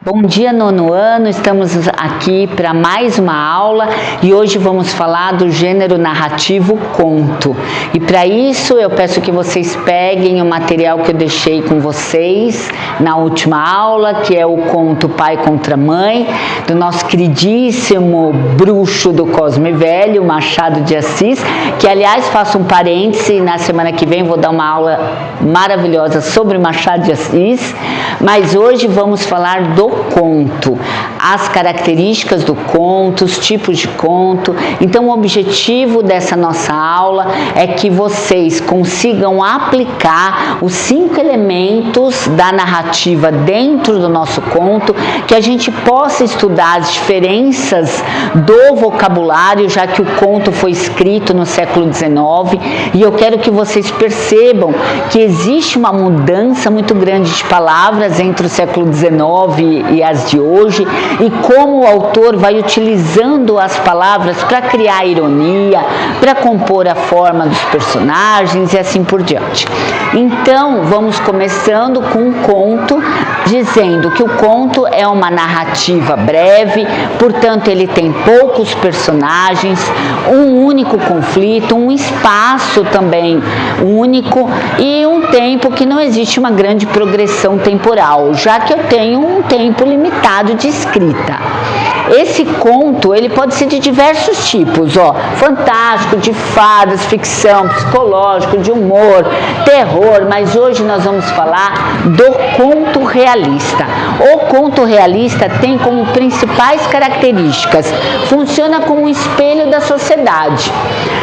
Bom dia, nono ano, estamos aqui para mais uma aula e hoje vamos falar do gênero narrativo conto. E para isso eu peço que vocês peguem o material que eu deixei com vocês na última aula, que é o conto Pai contra Mãe, do nosso queridíssimo bruxo do Cosme Velho, Machado de Assis, que aliás, faço um parêntese, na semana que vem vou dar uma aula maravilhosa sobre Machado de Assis, mas hoje vamos falar do conto, as características do conto, os tipos de conto. Então o objetivo dessa nossa aula é que vocês consigam aplicar os 5 elementos da narrativa dentro do nosso conto, que a gente possa estudar as diferenças do vocabulário, já que o conto foi escrito no século XIX, e eu quero que vocês percebam que existe uma mudança muito grande de palavras entre o século XIX e as de hoje, e como o autor vai utilizando as palavras para criar ironia, para compor a forma dos personagens e assim por diante. Então, vamos começando com um conto, dizendo que o conto é uma narrativa breve, portanto ele tem poucos personagens, um único conflito, um espaço também único e um tempo que não existe uma grande progressão temporal, já que eu tenho um tempo limitado de escrita. Esse conto, ele pode ser de diversos tipos, fantástico, de fadas, ficção, psicológico, de humor, terror, mas hoje nós vamos falar do conto realista. O conto realista tem como principais características: funciona como um espelho da sociedade,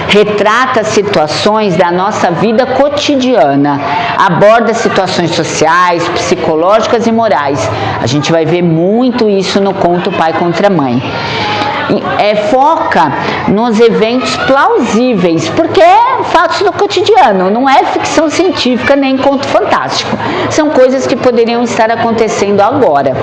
retrata situações da nossa vida cotidiana, aborda situações sociais, psicológicas e morais. A gente vai ver muito isso no conto Pai contra Mãe. Foca nos eventos plausíveis, porque é fatos do cotidiano, não é ficção científica nem conto fantástico. São coisas que poderiam estar acontecendo agora.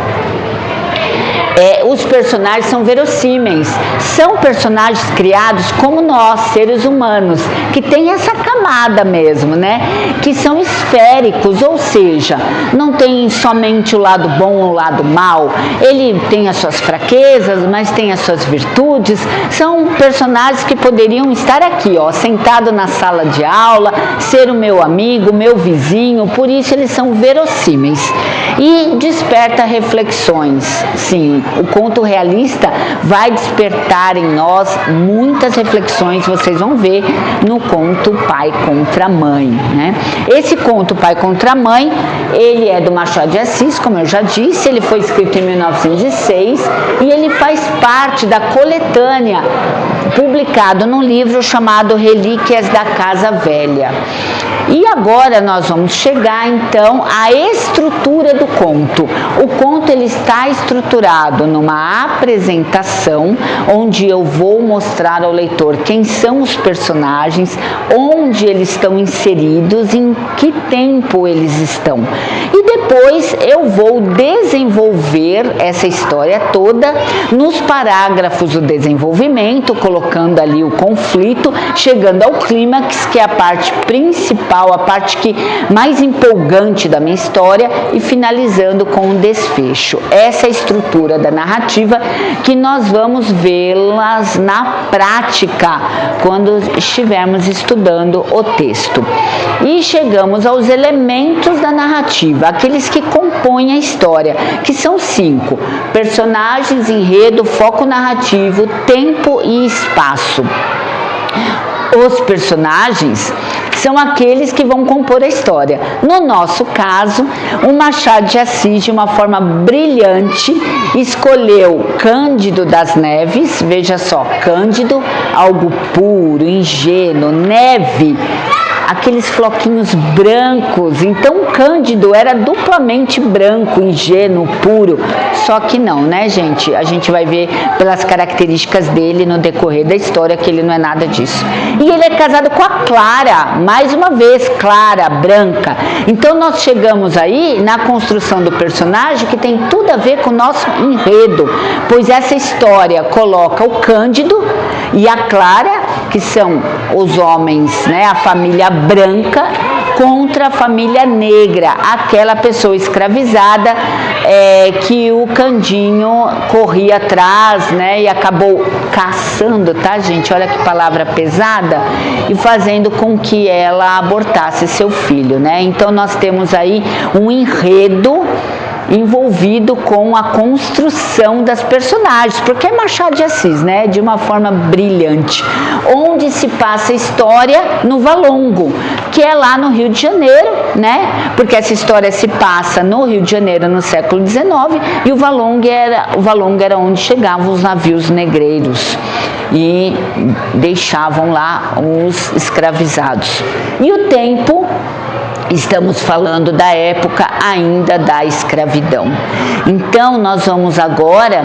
Os personagens são verossímeis, são personagens criados como nós, seres humanos, que tem essa camada mesmo, né? Que são esféricos, ou seja, não tem somente o lado bom ou o lado mal, ele tem as suas fraquezas, mas tem as suas virtudes. São personagens que poderiam estar aqui, sentado na sala de aula, ser o meu amigo, meu vizinho, por isso eles são verossímeis. E desperta reflexões, sim. O conto realista vai despertar em nós muitas reflexões, vocês vão ver no conto Pai contra Mãe, né? Esse conto Pai contra Mãe, ele é do Machado de Assis, como eu já disse, ele foi escrito em 1906 e ele faz parte da coletânea publicado num livro chamado Relíquias da Casa Velha. E agora nós vamos chegar então à estrutura do conto. O conto ele está estruturado numa apresentação, onde eu vou mostrar ao leitor quem são os personagens, onde eles estão inseridos, em que tempo eles estão. E depois eu vou desenvolver essa história toda nos parágrafos do desenvolvimento, colocando ali o conflito, chegando ao clímax, que é a parte principal, a parte mais empolgante da minha história, e finalizando com um desfecho. Essa é a estrutura da narrativa que nós vamos vê-las na prática quando estivermos estudando o texto. E chegamos aos elementos da narrativa, aqueles que compõem a história, que são 5: personagens, enredo, foco narrativo, tempo e espaço. Os personagens são aqueles que vão compor a história. No nosso caso, o Machado de Assis, de uma forma brilhante, escolheu Cândido das Neves. Veja só, Cândido, algo puro, ingênuo, neve, aqueles floquinhos brancos. Então Cândido era duplamente branco, ingênuo, puro. Só que não, né, gente? A gente vai ver pelas características dele no decorrer da história que ele não é nada disso. E ele é casado com a Clara, mais uma vez, Clara, branca. Então nós chegamos aí na construção do personagem, que tem tudo a ver com o nosso enredo, pois essa história coloca o Cândido e a Clara, que são os homens, né, a família branca, contra a família negra, aquela pessoa escravizada que o Candinho corria atrás, né, e acabou caçando, tá, gente? Olha que palavra pesada, e fazendo com que ela abortasse seu filho, né? Então nós temos aí um enredo envolvido com a construção das personagens, porque é Machado de Assis, né, de uma forma brilhante, onde se passa a história no Valongo, que é lá no Rio de Janeiro, né, porque essa história se passa no Rio de Janeiro no século XIX, e o Valongo era onde chegavam os navios negreiros e deixavam lá os escravizados. E o tempo, estamos falando da época ainda da escravidão. Então, nós vamos agora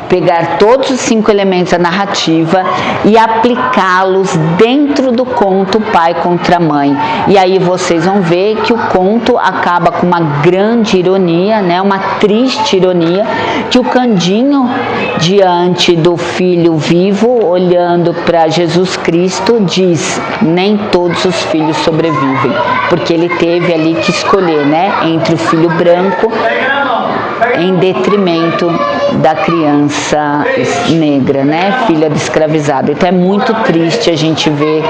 pegar todos os 5 elementos da narrativa e aplicá-los dentro do conto Pai contra Mãe. E aí vocês vão ver que o conto acaba com uma grande ironia, né? Uma triste ironia, que o Candinho, diante do filho vivo, olhando para Jesus Cristo, diz: nem todos os filhos sobrevivem, porque ele teve ali que escolher, né, entre o filho branco em detrimento da criança negra, né, filha do escravizado. Então é muito triste a gente ver,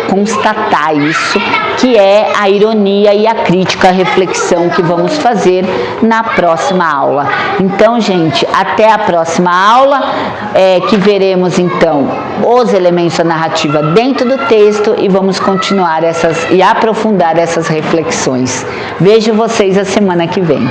constatar isso, que é a ironia e a crítica, a reflexão que vamos fazer na próxima aula. Então, gente, até a próxima aula, que veremos então os elementos da narrativa dentro do texto e vamos continuar e aprofundar essas reflexões. Vejo vocês a semana que vem.